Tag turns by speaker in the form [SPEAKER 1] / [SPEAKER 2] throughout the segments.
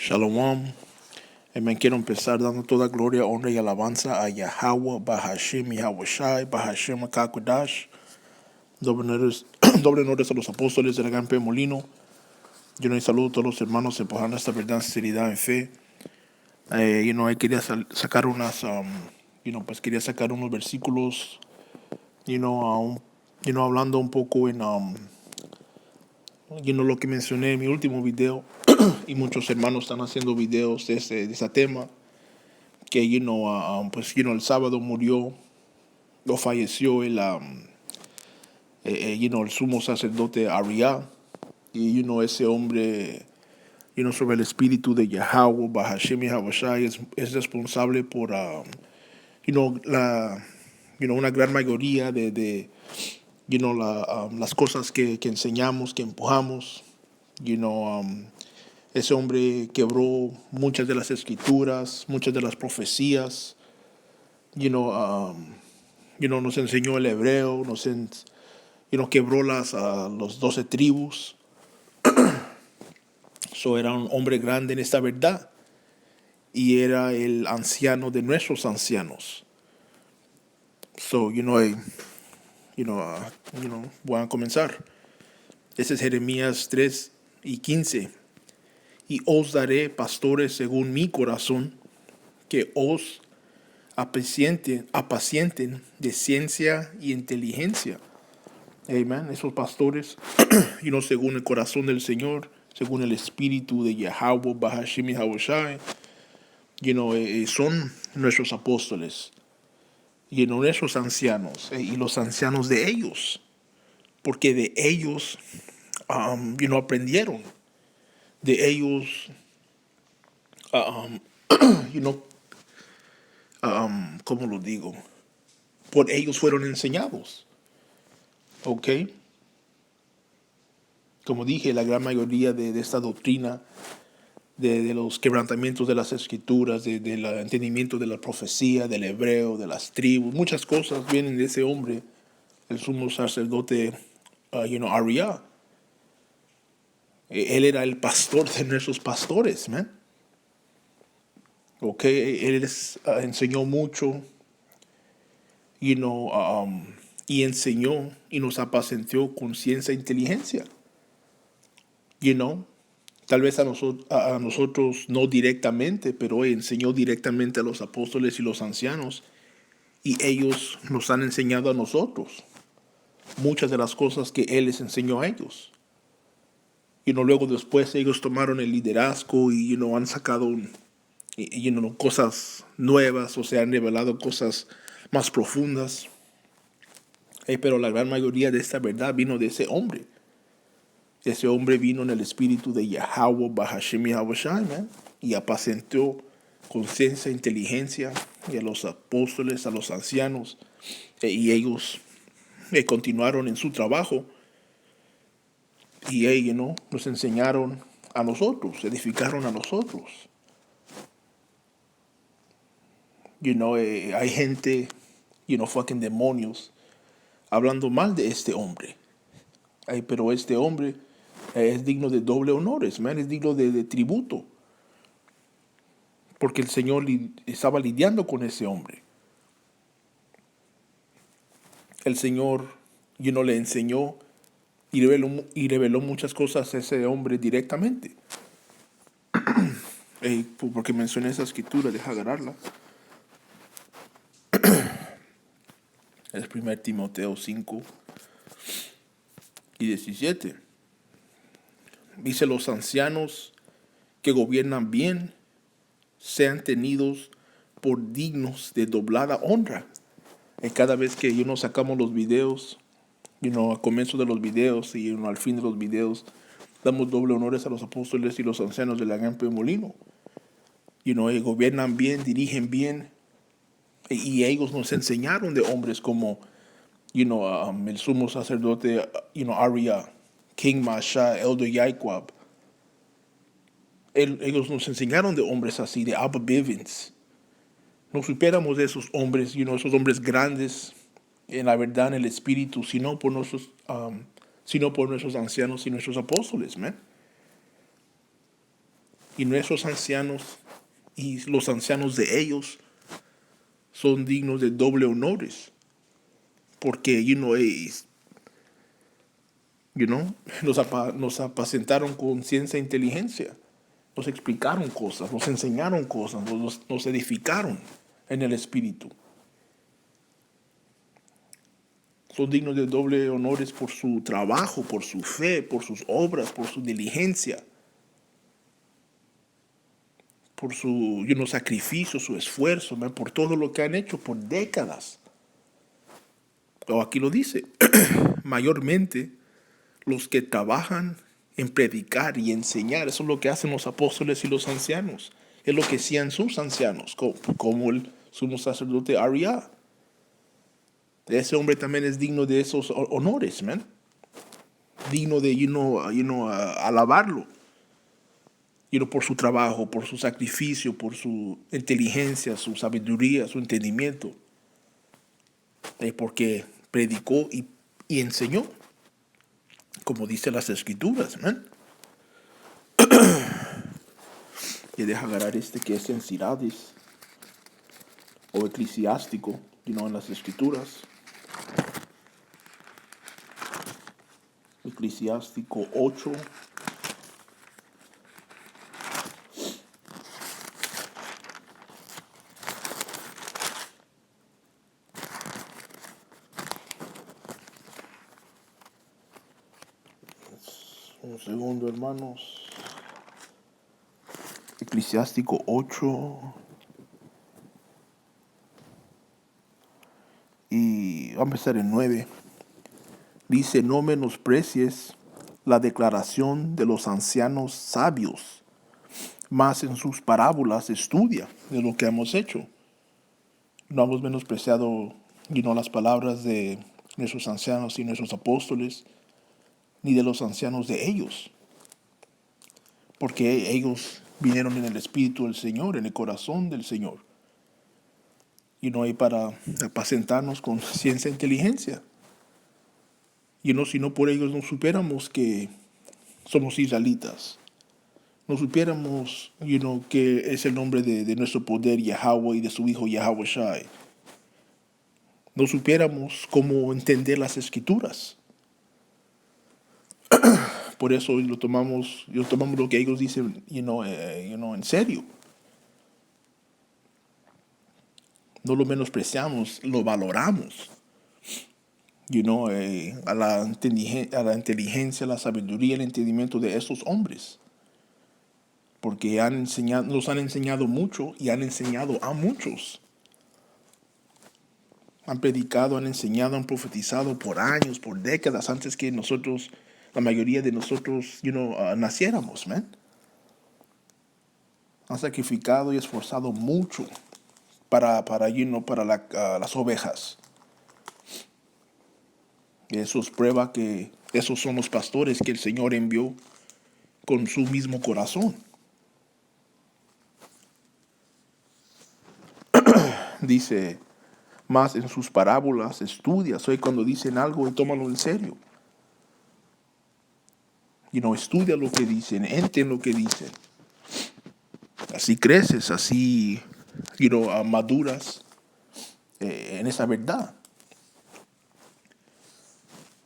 [SPEAKER 1] Shalom. Me quiero empezar dando toda gloria, honra y alabanza a Yahweh, Bahashim, Yahweh Shai, Bahashim, Akakudash. Doble honores, doble honores a los apóstoles de la Gran Molino. Yo no saludo a todos los hermanos empujando esta verdad, sinceridad en fe. Quería sacar quería sacar unos versículos, hablando un poco en, lo que mencioné en mi último video. Y muchos hermanos están haciendo videos de ese tema, que, el sábado murió o falleció el sumo sacerdote Ariá. Y, ese hombre, sobre el espíritu de Yahweh, Bahashim Yahweh Shai, es responsable por, una gran mayoría de las cosas que enseñamos, que empujamos. Ese hombre quebró muchas de las escrituras, muchas de las profecías. Nos enseñó el hebreo, quebró los 12 tribus. Era un hombre grande en esta verdad. Y era el anciano de nuestros ancianos. Voy a comenzar. Ese es Jeremías 3:15. Y os daré pastores según mi corazón, que os apacienten de ciencia y inteligencia. Amén. Esos pastores, según el corazón del Señor, según el espíritu de Yahweh, Bahashim Yahweh Shai, son nuestros apóstoles, nuestros ancianos, y los ancianos de ellos, porque de ellos, aprendieron, de ellos, ¿cómo lo digo? Por ellos fueron enseñados. ¿Ok? Como dije, la gran mayoría de esta doctrina, de los quebrantamientos de las escrituras, del entendimiento de la profecía, del hebreo, de las tribus, muchas cosas vienen de ese hombre, el sumo sacerdote, Ariá. Él era el pastor de nuestros pastores, man. Ok, él enseñó mucho, y enseñó y nos apacentó con ciencia e inteligencia. Tal vez a nosotros no directamente, pero enseñó directamente a los apóstoles y los ancianos, y ellos nos han enseñado a nosotros muchas de las cosas que él les enseñó a ellos. Luego después ellos tomaron el liderazgo y han sacado cosas nuevas, o sea, han revelado cosas más profundas. Pero la gran mayoría de esta verdad vino de ese hombre. Ese hombre vino en el espíritu de Yahweh, Bahashim Yahweh Shai, y apacentó con ciencia e inteligencia, y a los apóstoles, a los ancianos, y ellos continuaron en su trabajo, y ellos nos enseñaron a nosotros, edificaron a nosotros. Hay gente, fucking demonios, hablando mal de este hombre. Pero este hombre es digno de doble honores, es digno de tributo. Porque el Señor estaba lidiando con ese hombre. El Señor, le enseñó y reveló muchas cosas a ese hombre directamente. Porque mencioné esa escritura, deja agarrarla. Es 1 Timoteo 5:17. Dice: los ancianos que gobiernan bien sean tenidos por dignos de doblada honra. Cada vez que sacamos los videos, al comienzo de los videos y al fin de los videos, damos doble honores a los apóstoles y los ancianos de la Gran Molino. Gobiernan bien, dirigen bien, y ellos nos enseñaron de hombres como el sumo sacerdote Ariá, King Masha, Elder Yaquab. Ellos nos enseñaron de hombres así, de Abba Bivens. No supiéramos de esos hombres, esos hombres grandes en la verdad, en el espíritu, sino por nuestros ancianos y nuestros apóstoles, man. Y nuestros ancianos y los ancianos de ellos son dignos de doble honores. Porque, nos apacentaron con ciencia e inteligencia. Nos explicaron cosas, nos enseñaron cosas, nos edificaron en el espíritu. Son dignos de doble honores por su trabajo, por su fe, por sus obras, por su diligencia, por su sacrificio, su esfuerzo, man, por todo lo que han hecho por décadas. O aquí lo dice, mayormente los que trabajan en predicar y enseñar, eso es lo que hacen los apóstoles y los ancianos. Es lo que hacían sus ancianos, como el sumo sacerdote Aria. Ese hombre también es digno de esos honores, man. Digno de, alabarlo. Por su trabajo, por su sacrificio, por su inteligencia, su sabiduría, su entendimiento. Porque predicó y enseñó, como dice las escrituras, man. Y deja agarrar que es en Sirades o eclesiástico, en las escrituras. Eclesiástico 8. Un segundo, hermanos. Eclesiástico 8. Y vamos a empezar en 9. Dice, no menosprecies la declaración de los ancianos sabios, más en sus parábolas estudia de lo que hemos hecho. No hemos menospreciado las palabras de nuestros ancianos y nuestros apóstoles, ni de los ancianos de ellos, porque ellos vinieron en el Espíritu del Señor, en el corazón del Señor. Y no hay para apacentarnos con ciencia e inteligencia. Si no por ellos no supiéramos que somos israelitas. No supiéramos, que es el nombre de nuestro poder Yahweh y de su Hijo Yahweh Shai. No supiéramos cómo entender las escrituras. Por eso tomamos lo que ellos dicen, en serio. No lo menospreciamos, lo valoramos. A la inteligencia, la sabiduría, el entendimiento de esos hombres. Porque nos han enseñado mucho y han enseñado a muchos. Han predicado, han enseñado, han profetizado por años, por décadas, antes que la mayoría de nosotros, naciéramos, man. Han sacrificado y esforzado mucho para las ovejas. Eso es prueba que esos son los pastores que el Señor envió con su mismo corazón. Dice, más en sus parábolas estudia. Soy cuando dicen algo y tómalo en serio. Estudia lo que dicen, entiende lo que dicen. Así creces, así, maduras en esa verdad.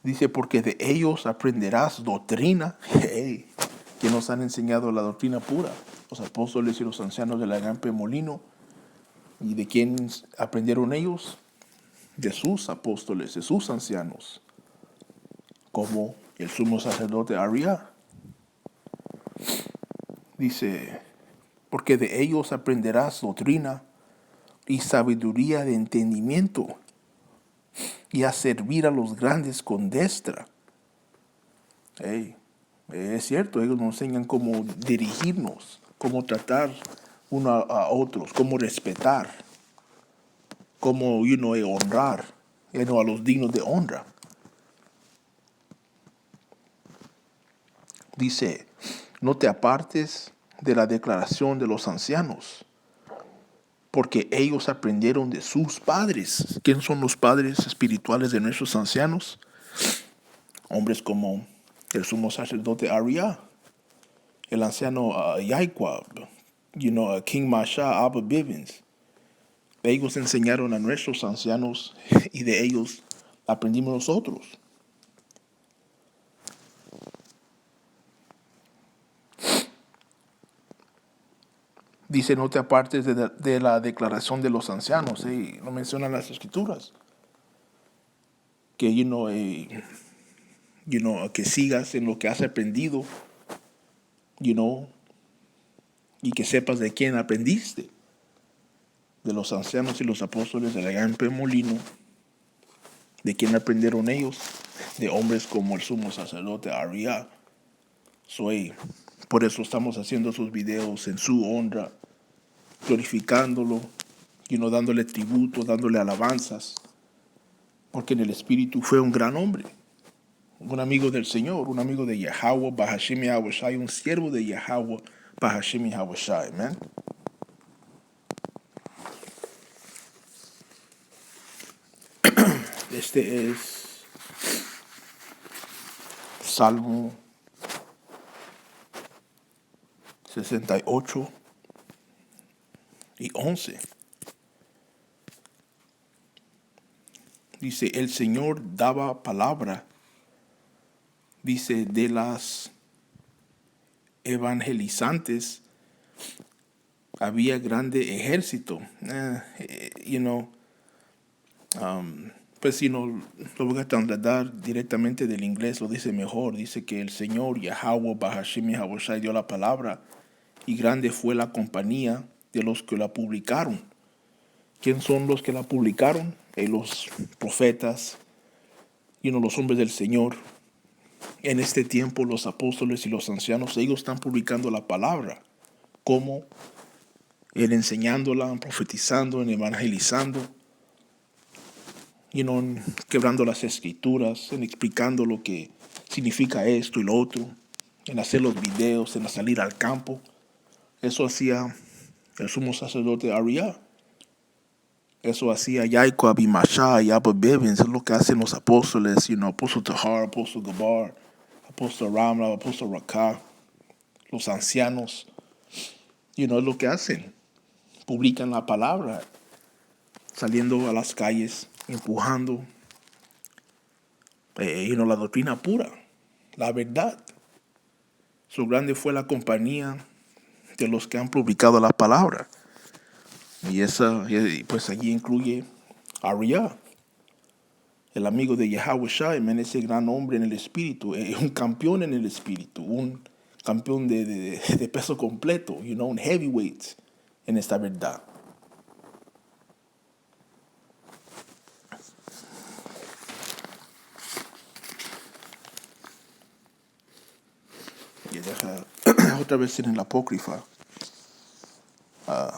[SPEAKER 1] Dice, porque de ellos aprenderás doctrina, que nos han enseñado la doctrina pura, los apóstoles y los ancianos de la gran Molino. ¿Y de quién aprendieron ellos? De sus apóstoles, de sus ancianos, como el sumo sacerdote Aria. Dice, porque de ellos aprenderás doctrina y sabiduría de entendimiento, y a servir a los grandes con destra. Es cierto, ellos nos enseñan cómo dirigirnos, cómo tratar uno a otros, cómo respetar, cómo honrar a los dignos de honra. Dice, no te apartes de la declaración de los ancianos, porque ellos aprendieron de sus padres. ¿Quién son los padres espirituales de nuestros ancianos? Hombres como el sumo sacerdote Aria, el anciano Yaikwa, King Masha, Abba Bivens. Ellos enseñaron a nuestros ancianos y de ellos aprendimos nosotros. Dice, no te apartes de la declaración de los ancianos, lo mencionan las escrituras. Que, que sigas en lo que has aprendido, y que sepas de quién aprendiste. De los ancianos y los apóstoles de la gran Molino, de quién aprendieron ellos, de hombres como el sumo sacerdote Aria. Por eso estamos haciendo esos videos en su honra, glorificándolo, dándole tributo, dándole alabanzas, porque en el espíritu fue un gran hombre, un amigo del Señor, un amigo de Yahweh, Bahashim Yahweh Shai, un siervo de Yahweh, Bahashim Yahweh Shai, amén. Este es Salmo 68 y 11. Dice, el Señor daba palabra, dice, de las evangelizantes había grande ejército. Pues si no lo voy a trasladar directamente del inglés, lo dice mejor. Dice que el Señor Yahweh Bahashim Yahweh Shai dio la palabra y grande fue la compañía de los que la publicaron. ¿Quién son los que la publicaron? Los profetas, los hombres del Señor. En este tiempo los apóstoles y los ancianos, ellos están publicando la palabra. ¿Cómo? En enseñándola, en profetizando, en evangelizando, en quebrando las escrituras, en explicando lo que significa esto y lo otro, en hacer los videos, en salir al campo. Eso hacía el sumo sacerdote Aria. Eso hacía Yaiko Abimasha y Abba Bivens. Es lo que hacen los apóstoles, apóstol Tahar, apóstol Gabar, apóstol Ramla, apóstol Rakah, los ancianos. Es lo que hacen. Publican la palabra, saliendo a las calles, empujando, la doctrina pura, la verdad. Su grande fue la compañía de los que han publicado la palabra. Y pues allí incluye Aria, el amigo de Yahweh Shai, ese gran hombre en el espíritu, un campeón en el espíritu, un campeón de peso completo, un heavyweight en esta verdad. Y deja otra vez en el apócrifa,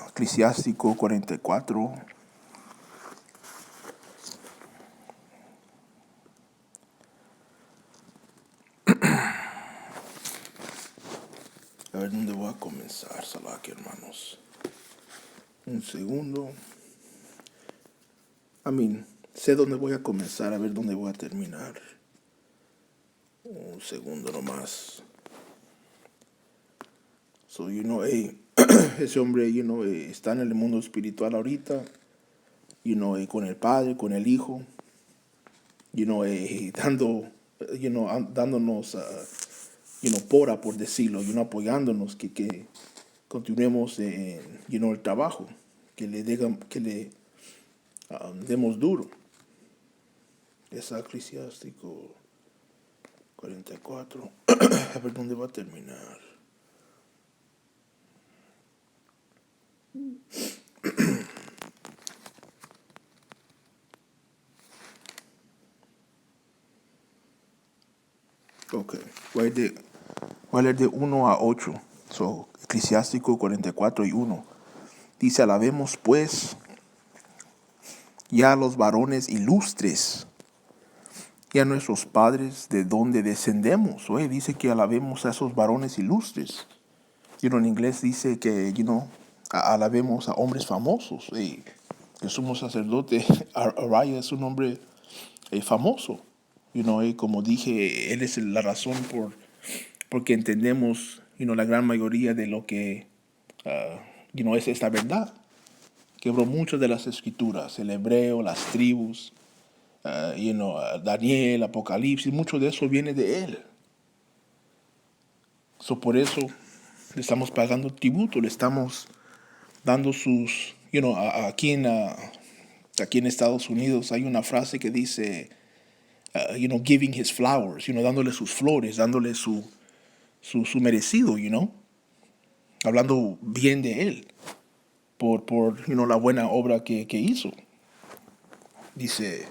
[SPEAKER 1] Eclesiástico 44. A ver dónde voy a comenzar, Salaki, hermanos. Un segundo. Sé dónde voy a comenzar, a ver dónde voy a terminar. Un segundo nomás. So, ese hombre, está en el mundo espiritual ahorita, con el Padre, con el Hijo, dándonos, por decirlo, apoyándonos, que continuemos el trabajo, que le demos duro. Es Eclesiástico 44. A ver dónde va a terminar. Ok, voy a leer de 1 a 8. Eclesiástico 44 y 1. Dice, alabemos pues ya a los varones ilustres y a nuestros padres de donde descendemos. Dice que alabemos a esos varones ilustres. En inglés dice que, alabemos a hombres famosos. El sumo sacerdote Araya es un hombre famoso. Como dije, él es la razón porque entendemos, la gran mayoría de lo que, es esta verdad. Quebró muchas de las escrituras, el hebreo, las tribus, Daniel, Apocalipsis, mucho de eso viene de él. Por eso le estamos pagando tributo, le estamos dando sus, aquí en Estados Unidos hay una frase que dice, giving his flowers, dándole sus flores, dándole su merecido, hablando bien de él por la buena obra que hizo. Dice,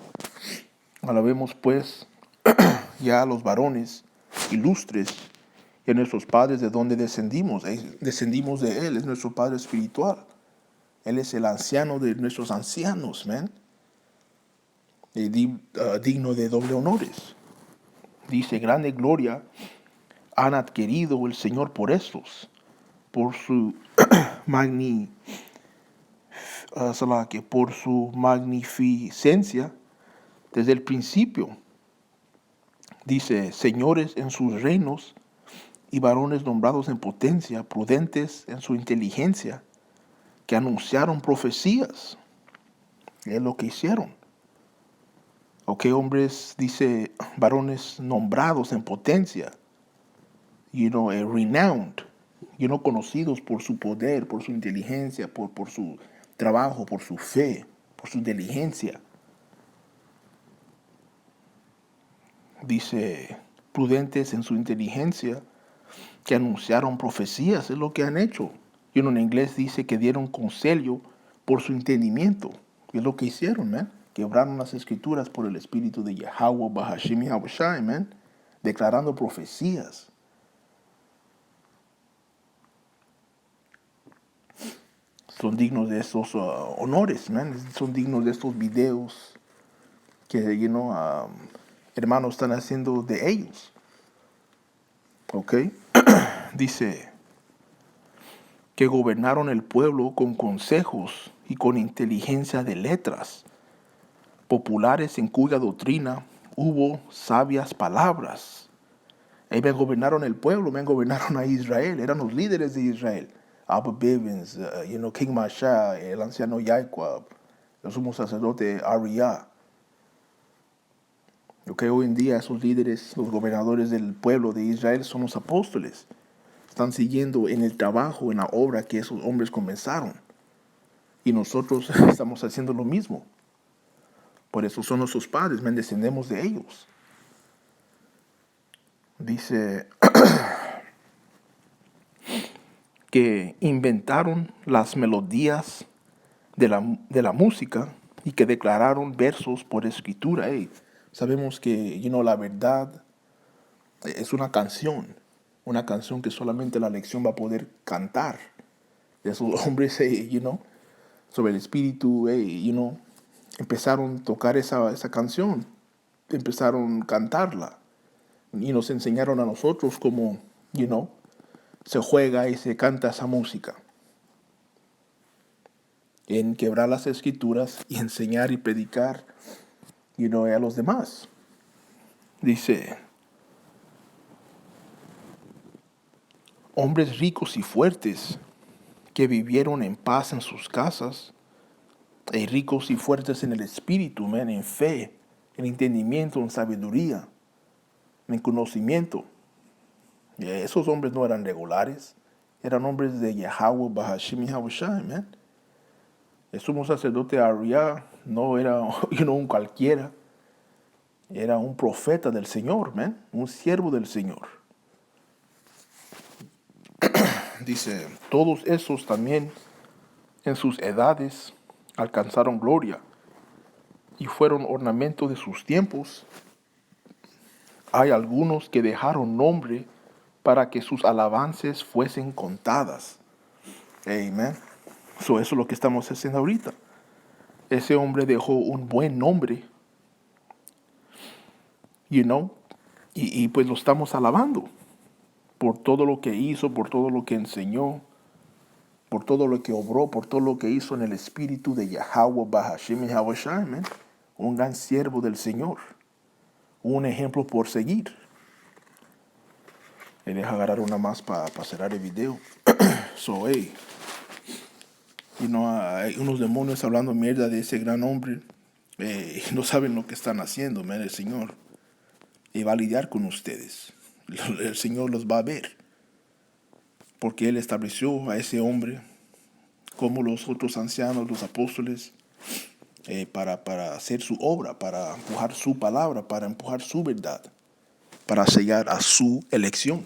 [SPEAKER 1] alabemos pues ya a los varones ilustres y a nuestros padres de donde descendimos. Descendimos de él, es nuestro Padre espiritual. Él es el anciano de nuestros ancianos, man. Digno de doble honores. Dice, grande gloria han adquirido el Señor por estos, por su por su magnificencia desde el principio. Dice, señores en sus reinos y varones nombrados en potencia, prudentes en su inteligencia, que anunciaron profecías. Es lo que hicieron. Hombres, dice, varones nombrados en potencia, renowned, conocidos por su poder, por su inteligencia, por su trabajo, por su fe, por su inteligencia. Dice, prudentes en su inteligencia, que anunciaron profecías, es lo que han hecho. En inglés dice que dieron consejo por su entendimiento, es lo que hicieron, man. Quebraron las escrituras por el espíritu de Yahweh, Bahashim Yahushai, man, declarando profecías. Son dignos de estos honores, man. Son dignos de estos videos que, hermanos están haciendo de ellos. Dice que gobernaron el pueblo con consejos y con inteligencia de letras, populares en cuya doctrina hubo sabias palabras. Ellos gobernaron el pueblo, gobernaron a Israel, eran los líderes de Israel. Abba Bivens, King Masha, el anciano Yaquab, el sumo sacerdote Ariah. Hoy en día esos líderes, los gobernadores del pueblo de Israel son los apóstoles. Están siguiendo en el trabajo, en la obra que esos hombres comenzaron. Y nosotros estamos haciendo lo mismo. Por eso son nuestros padres, descendemos de ellos. Dice que inventaron las melodías de la música y que declararon versos por escritura. Sabemos que la verdad es una canción que solamente la lección va a poder cantar. De esos hombres, sobre el espíritu, empezaron a tocar esa canción, empezaron a cantarla y nos enseñaron a nosotros cómo, se juega y se canta esa música. En quebrar las escrituras y enseñar y predicar, a los demás. Dice, hombres ricos y fuertes que vivieron en paz en sus casas, y ricos y fuertes en el espíritu, en fe, en entendimiento, en sabiduría, en conocimiento. Y esos hombres no eran regulares, eran hombres de Yahweh, Bahashim Yahushai, man. El sumo sacerdote Ariah no era un cualquiera, era un profeta del Señor, man, un siervo del Señor. Dice, todos esos también en sus edades alcanzaron gloria y fueron ornamento de sus tiempos. Hay algunos que dejaron nombre para que sus alabanzas fuesen contadas. Amen. Eso es lo que estamos haciendo ahorita. Ese hombre dejó un buen nombre, y pues lo estamos alabando por todo lo que hizo, por todo lo que enseñó, por todo lo que obró, por todo lo que hizo en el espíritu de Yahweh, Bahashim y Yahushai, un gran siervo del Señor, un ejemplo por seguir. Y deja agarrar una más para cerrar el video. So, hey, hay unos demonios hablando mierda de ese gran hombre. Y no saben lo que están haciendo, man. El Señor y va a lidiar con ustedes. El Señor los va a ver. Porque Él estableció a ese hombre como los otros ancianos, los apóstoles, para hacer su obra, para empujar su palabra, para empujar su verdad, para sellar a su elección.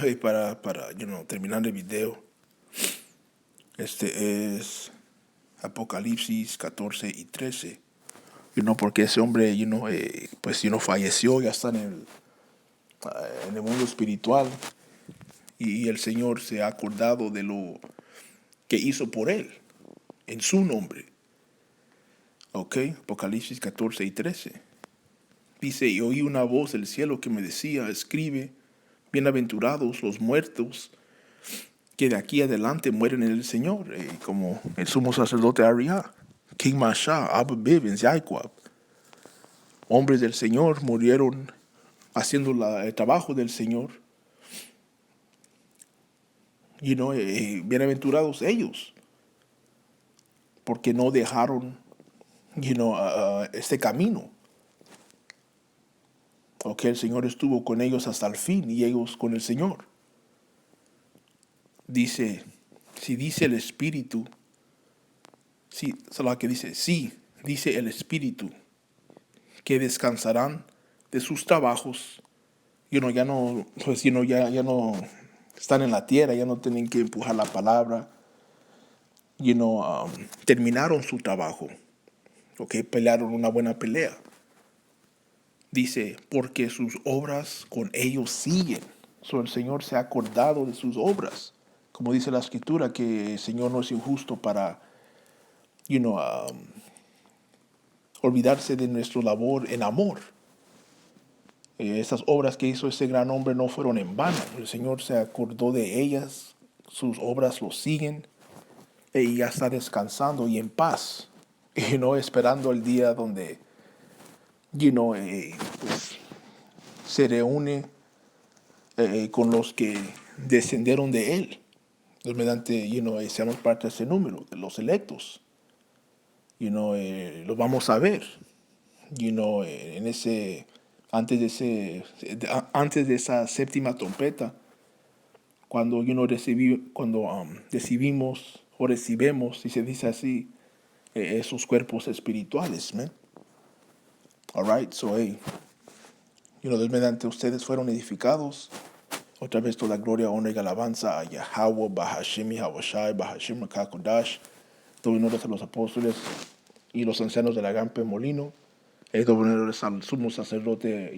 [SPEAKER 1] Y para terminar el video, este es Apocalipsis 14 y 13. Porque ese hombre, falleció, ya está en el mundo espiritual. Y el Señor se ha acordado de lo que hizo por él, en su nombre. Ok, Apocalipsis 14 y 13. Dice, y oí una voz del cielo que me decía, escribe, bienaventurados los muertos que de aquí adelante mueren en el Señor, como el sumo sacerdote Ariá, King Masha, Abba Bivens, Yaquab. Hombres del Señor murieron haciendo el trabajo del Señor. Bienaventurados ellos, porque no dejaron, este camino. Ok, el Señor estuvo con ellos hasta el fin y ellos con el Señor. Dice, si dice el Espíritu, sí, dice el Espíritu, que descansarán de sus trabajos. Ya no están en la tierra, ya no tienen que empujar la palabra. Terminaron su trabajo. Pelearon una buena pelea. Dice, porque sus obras con ellos siguen. El Señor se ha acordado de sus obras. Como dice la Escritura, que el Señor no es injusto para, olvidarse de nuestra labor en amor. Esas obras que hizo ese gran hombre no fueron en vano. El Señor se acordó de ellas. Sus obras lo siguen. Y ya está descansando y en paz. Esperando el día donde, se reúne con los que descendieron de él. Mediante, seamos parte de ese número, de los electos. Los vamos a ver. Antes de esa séptima trompeta, cuando recibimos, si se dice así, esos cuerpos espirituales, man. All right, so hey, mediante ustedes fueron edificados. Otra vez toda gloria, honra y alabanza a Yahweh, Bahashim, Yahawashi, Bahashim, Makakodash. Todo honor a los apóstoles y los ancianos de la Gampe Molino. Todo honor al sumo sacerdote,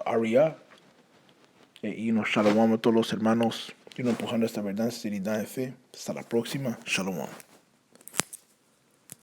[SPEAKER 1] Ariá. Shalom a todos los hermanos, empujando esta verdad, sinceridad de fe. Hasta la próxima. Shalom.